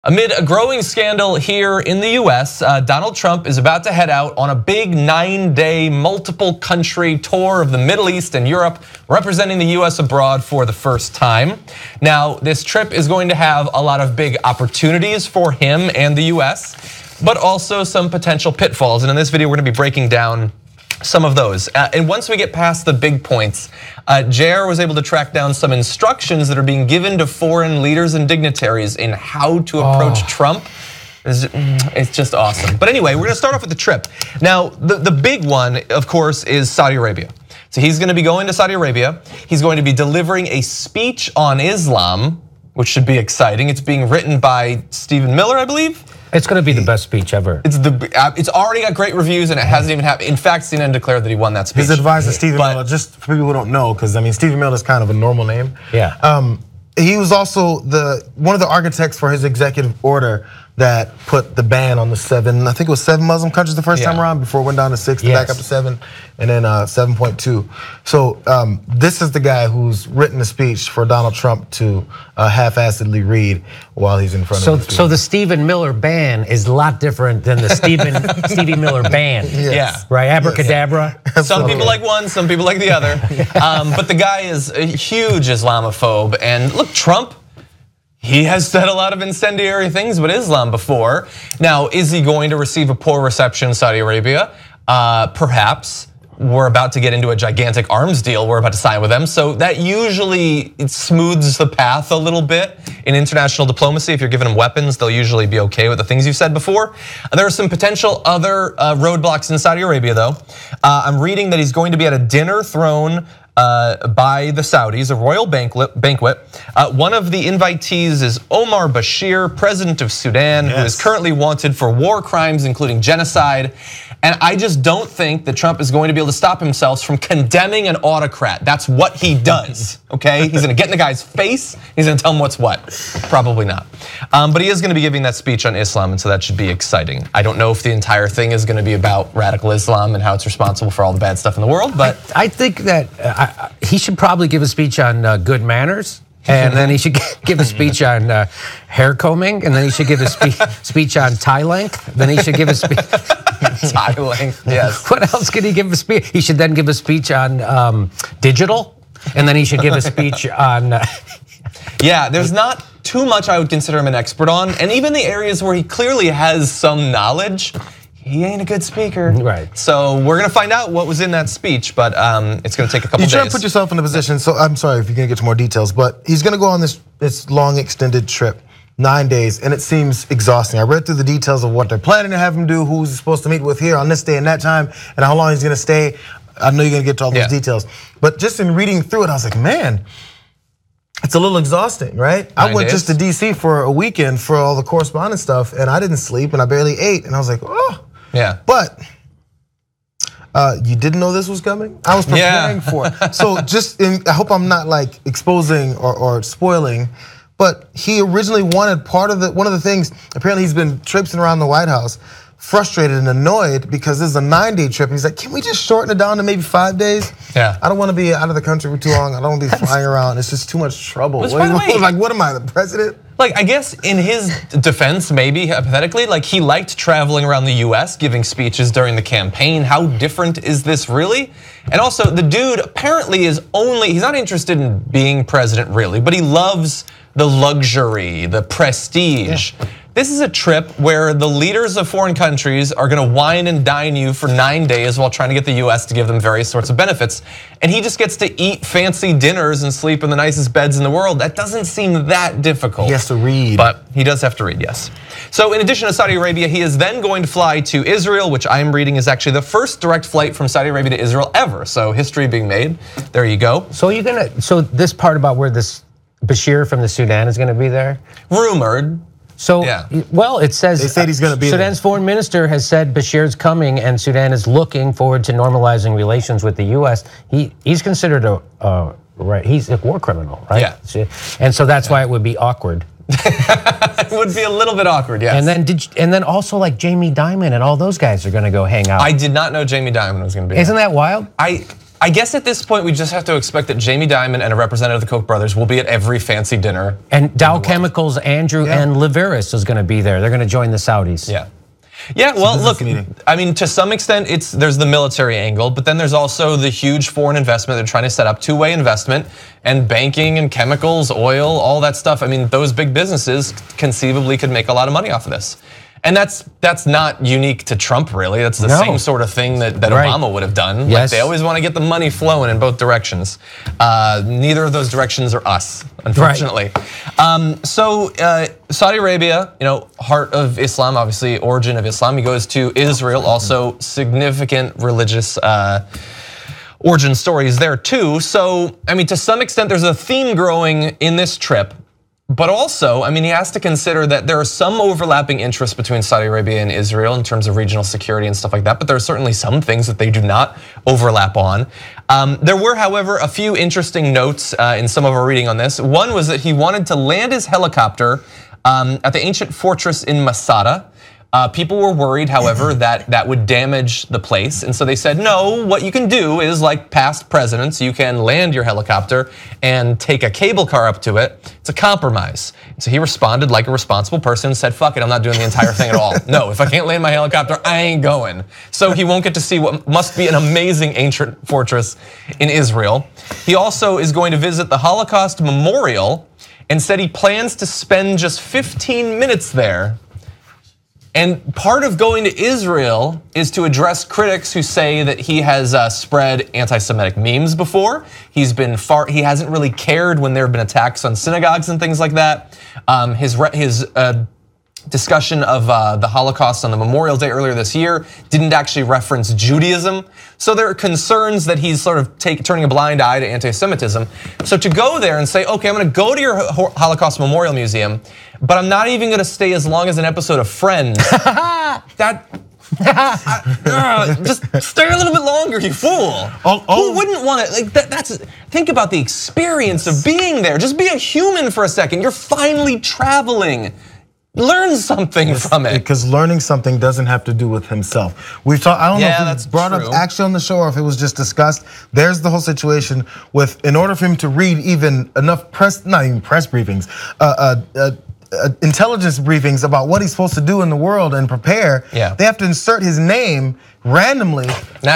Amid a growing scandal here in the US, Donald Trump is about to head out on a big 9-day multiple country tour of the Middle East and Europe, representing the US abroad for the first time. Now, this trip is going to have a lot of big opportunities for him and the US, but also some potential pitfalls. And in this video, we're gonna be breaking down some of those. And once we get past the big points, JR was able to track down some instructions that are being given to foreign leaders and dignitaries in how to approach Trump. It's just awesome. But anyway, we're gonna start off with the trip. Now, the big one, of course, is Saudi Arabia. So he's gonna be going to Saudi Arabia. He's going to be delivering a speech on Islam, which should be exciting. It's being written by Stephen Miller, I believe. It's going to be the best speech ever. It's already got great reviews and it hasn't even happened. In fact, CNN declared that he won that speech. His advisor, Stephen Miller, just for people who don't know, because I mean, Stephen Miller is kind of a normal name. Yeah. He was also one of the architects for his executive order that put the ban on the I think it was 7 Muslim countries the first time around before it went down to 6, back up to 7, and then 7.2. So this is the guy who's written a speech for Donald Trump to half-assedly read while he's in front of him. So the Stephen Miller ban is a lot different than the Stevie Miller ban. Yes. Yeah. Right, abracadabra. Some people like one, some people like the other. But the guy is a huge Islamophobe. And look, Trump, he has said a lot of incendiary things about Islam before. Now, is he going to receive a poor reception in Saudi Arabia? Perhaps. We're about to get into a gigantic arms deal we're about to sign with them. So that usually smooths the path a little bit in international diplomacy. If you're giving them weapons, they'll usually be okay with the things you've said before. There are some potential other roadblocks in Saudi Arabia though. I'm reading that he's going to be at a dinner thrown by the Saudis, a royal banquet. One of the invitees is Omar Bashir, president of Sudan, who is currently wanted for war crimes, including genocide. And I just don't think that Trump is going to be able to stop himself from condemning an autocrat. That's what he does, okay? He's gonna get in the guy's face, he's gonna tell him what's what. Probably not. But he is gonna be giving that speech on Islam, and so that should be exciting. I don't know if the entire thing is gonna be about radical Islam and how it's responsible for all the bad stuff in the world, but I think that he should probably give a speech on good manners. And then he should give a speech on hair combing, and then he should give a speech on tie length. Then he should give a speech. Tie length, yes. What else could he give a speech? He should then give a speech on digital, and then he should give a speech on. Yeah, there's not too much I would consider him an expert on, and even the areas where he clearly has some knowledge, he ain't a good speaker. Right. So we're gonna find out what was in that speech, but it's gonna take a couple days. You try to put yourself in a position, so I'm sorry if you're gonna get to more details, but he's gonna go on this long extended trip, 9 days, and it seems exhausting. I read through the details of what they're planning to have him do, who's supposed to meet with here on this day and that time, and how long he's gonna stay. I know you're gonna get to all those details, but just in reading through it, I was like, man, it's a little exhausting, right? I went just to DC for a weekend for all the correspondence stuff, and I didn't sleep, and I barely ate, and I was like, oh. Yeah. But you didn't know this was coming? I was preparing for it. So I hope I'm not like exposing or spoiling, but he originally wanted one of the things, apparently he's been traipsing around the White House, frustrated and annoyed because this is a 9-day trip. He's like, can we just shorten it down to maybe 5 days? Yeah. I don't want to be out of the country for too long. I don't want to be flying around. It's just too much trouble. Like, what am I, the president? Like, I guess in his defense, maybe hypothetically, like he liked traveling around the US, giving speeches during the campaign. How different is this really? And also, the dude apparently he's not interested in being president really, but he loves the luxury, the prestige. Yeah. This is a trip where the leaders of foreign countries are gonna wine and dine you for 9 days while trying to get the US to give them various sorts of benefits. And he just gets to eat fancy dinners and sleep in the nicest beds in the world. That doesn't seem that difficult. He has to read. But he does have to read, yes. So in addition to Saudi Arabia, he is then going to fly to Israel, which I am reading is actually the first direct flight from Saudi Arabia to Israel ever. So history being made, there you go. So so this part about where this Bashir from the Sudan is gonna be there? Rumored. So, well, it says they said he's going to be Sudan's foreign minister has said Bashir's coming and Sudan is looking forward to normalizing relations with the US. He's considered he's a war criminal, right? Yeah. And so that's why it would be awkward. It would be a little bit awkward, yes. And then also like Jamie Dimon and all those guys are going to go hang out. I did not know Jamie Dimon was going to be Isn't that wild? I guess at this point we just have to expect that Jamie Dimon and a representative of the Koch brothers will be at every fancy dinner. And Dow Chemicals, Andrew and Liveris is going to be there. They're going to join the Saudis. Yeah. Yeah, well, look, I mean, to some extent, there's the military angle, but then there's also the huge foreign investment they're trying to set up, two-way investment, and banking and chemicals, oil, all that stuff. I mean, those big businesses conceivably could make a lot of money off of this. And that's not unique to Trump, really. That's the same sort of thing that Obama would have done. Yes. Like, they always want to get the money flowing in both directions. Neither of those directions are us, unfortunately. So Saudi Arabia, heart of Islam, obviously origin of Islam. He goes to Israel, also significant religious origin stories there too. So, I mean, to some extent, there's a theme growing in this trip. But also, I mean, he has to consider that there are some overlapping interests between Saudi Arabia and Israel in terms of regional security and stuff like that, but there are certainly some things that they do not overlap on. There were, however, a few interesting notes in some of our reading on this. One was that he wanted to land his helicopter at the ancient fortress in Masada. People were worried, however, that would damage the place. And so they said, no, what you can do is like past presidents, you can land your helicopter and take a cable car up to it. It's a compromise. So he responded like a responsible person and said, fuck it, I'm not doing the entire thing at all. No, if I can't land my helicopter, I ain't going. So he won't get to see what must be an amazing ancient fortress in Israel. He also is going to visit the Holocaust Memorial and said he plans to spend just 15 minutes there. And part of going to Israel is to address critics who say that he has spread anti-Semitic memes before. He hasn't really cared when there have been attacks on synagogues and things like that. His discussion of the Holocaust on the Memorial Day earlier this year didn't actually reference Judaism. So there are concerns that he's sort of turning a blind eye to anti-Semitism. So to go there and say, okay, I'm gonna go to your Holocaust Memorial Museum, but I'm not even gonna stay as long as an episode of Friends. Just stay a little bit longer, you fool. Who wouldn't want to, like think about the experience of being there. Just be a human for a second. You're finally traveling. Learn something from it. Because learning something doesn't have to do with himself. We've talked, I don't know if it's brought up actually on the show or if it was just discussed. There's the whole situation with, in order for him to read even enough not even press briefings, intelligence briefings about what he's supposed to do in the world and prepare, they have to insert his name randomly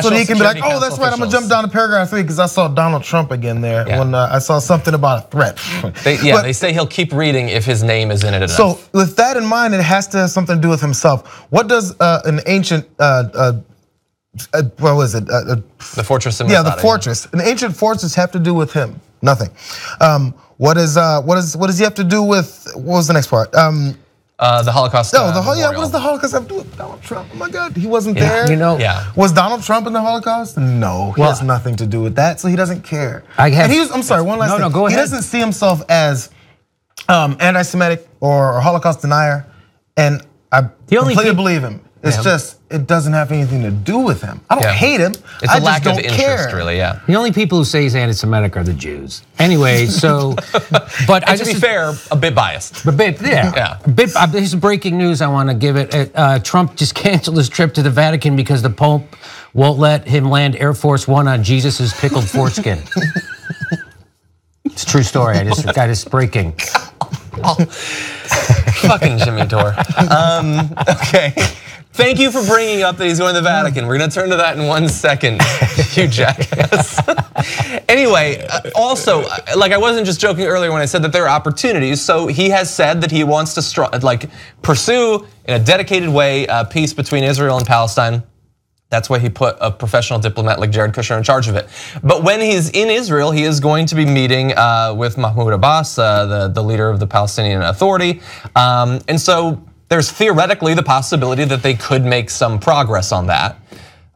so that he can be like, oh, that's right, I'm gonna jump down to paragraph 3 because I saw Donald Trump again there when I saw something about a threat. They say he'll keep reading if his name is in it enough. So with that in mind, it has to have something to do with himself. What does an ancient, what was it? The fortress in Masada, the fortress. An ancient fortress have to do with him? Nothing. What does he have to do with, what was the next part? The Holocaust. What does the Holocaust have to do with Donald Trump? Oh my God, he wasn't there. Was Donald Trump in the Holocaust? No, he has nothing to do with that, so he doesn't care. I'm sorry, one last thing. No, go ahead. He doesn't see himself as anti-Semitic or Holocaust denier, and I completely believe him. It's just, it doesn't have anything to do with him. I don't hate him. It's a lack of interest, really, The only people who say he's anti-Semitic are the Jews. Anyway, so, but to be fair, a bit biased. This is breaking news. I want to give it. Trump just canceled his trip to the Vatican because the Pope won't let him land Air Force One on Jesus's pickled foreskin. It's a true story. I just breaking. Fucking Jimmy Dore. Okay. Thank you for bringing up that he's going to the Vatican. We're gonna turn to that in 1 second, you jackass. Anyway, also, like I wasn't just joking earlier when I said that there are opportunities. So he has said that he wants to pursue in a dedicated way peace between Israel and Palestine. That's why he put a professional diplomat like Jared Kushner in charge of it. But when he's in Israel, he is going to be meeting with Mahmoud Abbas, the leader of the Palestinian Authority, and so there's theoretically the possibility that they could make some progress on that.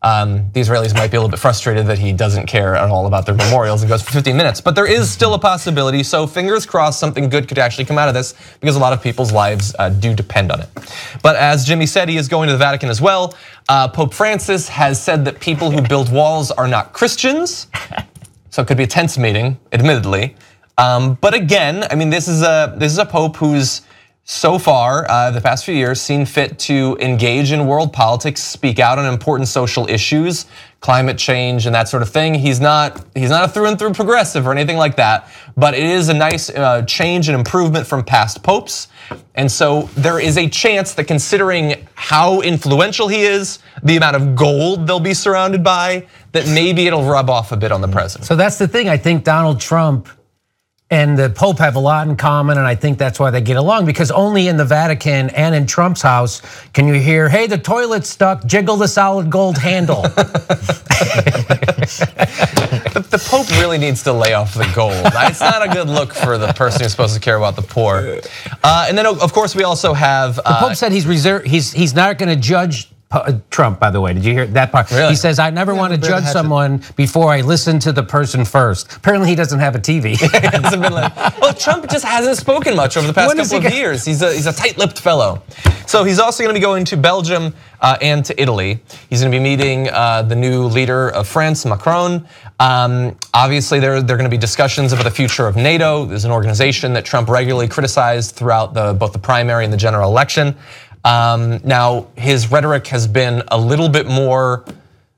The Israelis might be a little bit frustrated that he doesn't care at all about their memorials and goes for 15 minutes, but there is still a possibility. So fingers crossed something good could actually come out of this because a lot of people's lives do depend on it. But as Jimmy said, he is going to the Vatican as well. Pope Francis has said that people who build walls are not Christians. So it could be a tense meeting, admittedly. But again, I mean, this is a Pope who's so far, the past few years, seen fit to engage in world politics, speak out on important social issues, climate change and that sort of thing. He's not a through and through progressive or anything like that, but it is a nice change and improvement from past popes. And so there is a chance that, considering how influential he is, the amount of gold they'll be surrounded by, that maybe it'll rub off a bit on the president. So that's the thing. I think Donald Trump and the Pope have a lot in common, and I think that's why they get along, because only in the Vatican and in Trump's house can you hear, hey, the toilet's stuck, jiggle the solid gold handle. The Pope really needs to lay off the gold. It's not a good look for the person who's supposed to care about the poor. And then, of course, we also have. The Pope said he's reserved. He's not going to judge Trump, by the way. Did you hear that part? Really? He says, I never want to judge someone before I listen to the person first. Apparently, he doesn't have a TV. He hasn't been well, Trump just hasn't spoken much over the past couple of years. He's a tight-lipped fellow. So he's also going to be going to Belgium and to Italy. He's going to be meeting the new leader of France, Macron. Obviously, there are going to be discussions about the future of NATO. There's an organization that Trump regularly criticized throughout both the primary and the general election. Now, his rhetoric has been a little bit more,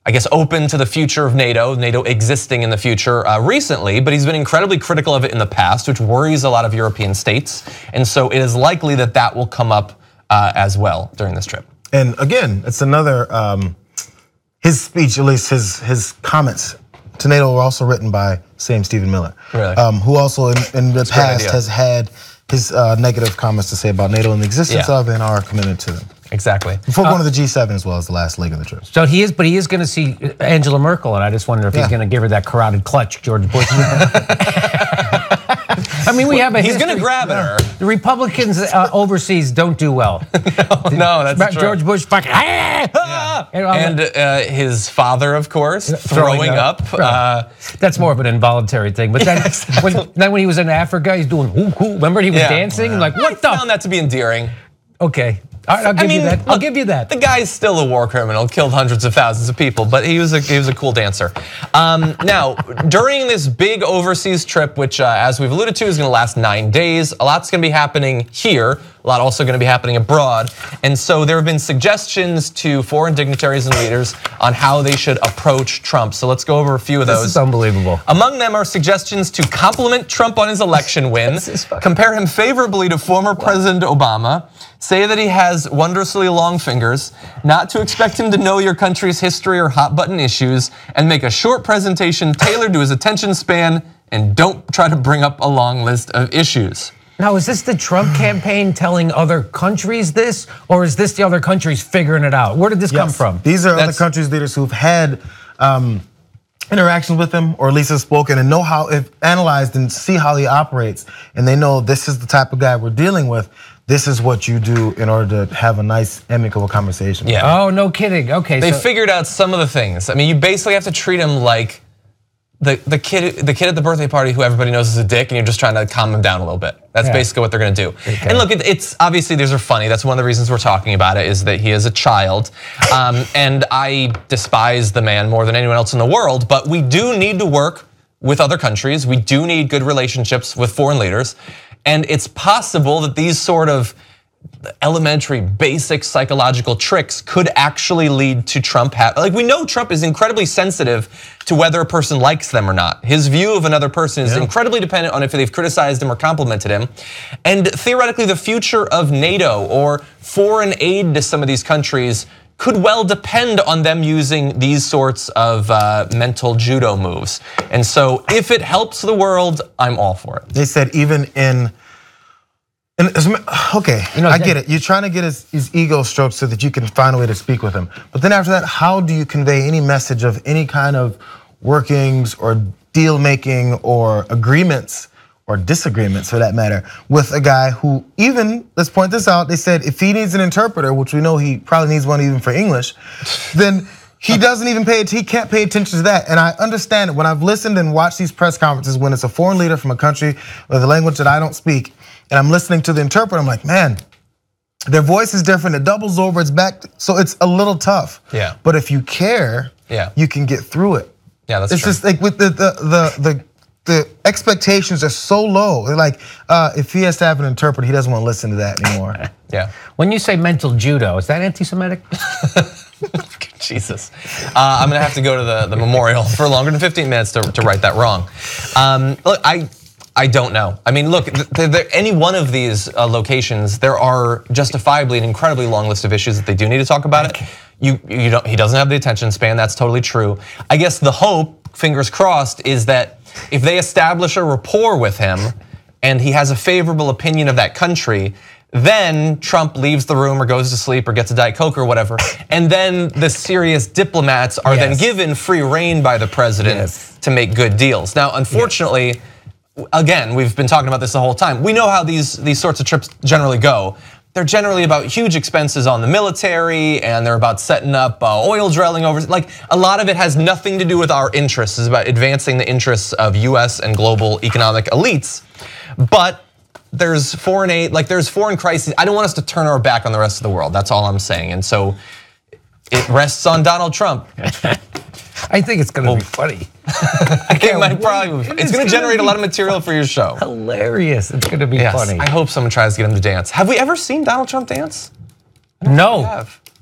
I guess, open to the future of NATO existing in the future recently, but he's been incredibly critical of it in the past, which worries a lot of European states. And so it is likely that that will come up as well during this trip. And again, it's another, his speech, at least his comments to NATO were also written by same Stephen Miller, really? Who also in the past has had his negative comments to say about NATO and the existence of and our commitment to them. Exactly. Before going to the G7 as well as the last leg of the trip. So he is going to see Angela Merkel, and I just wonder if he's going to give her that carotid clutch, George Bush. I mean, we have a He's history. going to grab at her. The Republicans overseas don't do well. No, that's true. George Bush fucking. And his father, of course, throwing up. That's more of an involuntary thing. But then, when he was in Africa, he's doing whoo whoo. Remember, he was dancing. Like, what the? I found that to be endearing. Okay. All right, I'll give you that. I'll give you that. The guy's still a war criminal, killed hundreds of thousands of people, but he was a cool dancer. Now, during this big overseas trip, which as we've alluded to is gonna last 9 days, a lot's gonna be happening here, a lot also gonna be happening abroad. And so there have been suggestions to foreign dignitaries and leaders on how they should approach Trump. So let's go over a few of those. This is unbelievable. Among them are suggestions to compliment Trump on his election win, compare him favorably to former President Obama, say that he has wondrously long fingers, not to expect him to know your country's history or hot button issues, and make a short presentation tailored to his attention span, and don't try to bring up a long list of issues. Now, is this the Trump campaign telling other countries this, or is this the other countries figuring it out? Where did this come from? These are other countries' leaders who've had interactions with him, or at least have spoken and know how, if analyzed and see how he operates, and they know this is the type of guy we're dealing with. This is what you do in order to have a nice, amicable conversation. Yeah. Oh, no kidding. Okay. They figured out some of the things. I mean, you basically have to treat him like the kid at the birthday party who everybody knows is a dick, and you're just trying to calm him down a little bit. That's basically what they're going to do. Okay. And look, it's obviously these are funny. That's one of the reasons we're talking about it, is that he is a child, and I despise the man more than anyone else in the world. But we do need to work with other countries. We do need good relationships with foreign leaders. And it's possible that these sort of elementary, basic psychological tricks could actually lead to Trump. Like, we know Trump is incredibly sensitive to whether a person likes them or not. His view of another person is incredibly dependent on if they've criticized him or complimented him. And theoretically, the future of NATO or foreign aid to some of these countries could well depend on them using these sorts of mental judo moves. And so if it helps the world, I'm all for it. They said even okay, I get it. You're trying to get his ego stroked so that you can find a way to speak with him. But then after that, how do you convey any message of any kind of workings or deal making or agreements or disagreements for that matter with a guy who, even, let's point this out, they said if he needs an interpreter, which we know he probably needs one even for English, then he doesn't even he can't pay attention to that. And I understand it. When I've listened and watched these press conferences, when it's a foreign leader from a country with a language that I don't speak, and I'm listening to the interpreter, I'm like, man, their voice is different, it doubles over, it's back, so it's a little tough. Yeah. But if you care, you can get through it. Yeah, that's true. It's just like with the expectations are so low. They're like, if he has to have an interpreter, he doesn't want to listen to that anymore. Yeah. When you say mental judo, is that anti-Semitic? Jesus. I'm gonna have to go to the memorial for longer than 15 minutes to right that wrong. Look, I don't know. I mean, look, any one of these locations, there are justifiably an incredibly long list of issues that they do need to talk about it. He doesn't have the attention span, that's totally true. I guess the hope, fingers crossed, is that if they establish a rapport with him and he has a favorable opinion of that country, then Trump leaves the room or goes to sleep or gets a Diet Coke or whatever, and then the serious diplomats are then given free rein by the president to make good deals. Now, unfortunately, again, we've been talking about this the whole time. We know how these sorts of trips generally go. They're generally about huge expenses on the military, and they're about setting up oil drilling over. Like, a lot of it has nothing to do with our interests. It's about advancing the interests of US and global economic elites. But there's foreign aid, like there's foreign crises. I don't want us to turn our back on the rest of the world. That's all I'm saying. And so it rests on Donald Trump. I think it's gonna be funny. It's gonna generate a lot of material for your show. Hilarious. It's gonna be funny. I hope someone tries to get him to dance. Have we ever seen Donald Trump dance?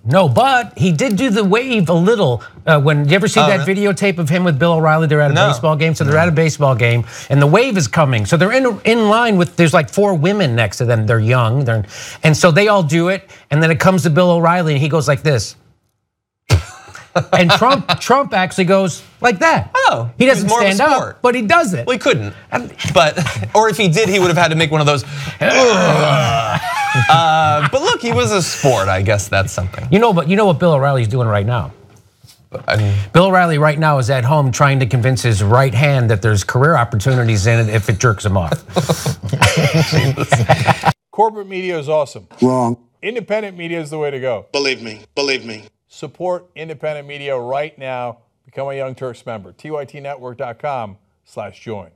No, but he did do the wave a little. When you ever see that videotape of him with Bill O'Reilly? They're at a baseball game. So they're at a baseball game, and the wave is coming. So they're in line with. There's like 4 women next to them. They're young. And so they all do it. And then it comes to Bill O'Reilly, and he goes like this. And Trump actually goes like that. Oh, he doesn't stand up, but he does it. Well, he couldn't. But or if he did, he would have had to make one of those. But look, he was a sport. I guess that's something. You know what Bill O'Reilly's doing right now? Bill O'Reilly right now is at home trying to convince his right hand that there's career opportunities in it if it jerks him off. Corporate media is awesome. Wrong. Independent media is the way to go. Believe me. Believe me. Support independent media right now. Become a Young Turks member. TYTnetwork.com/join.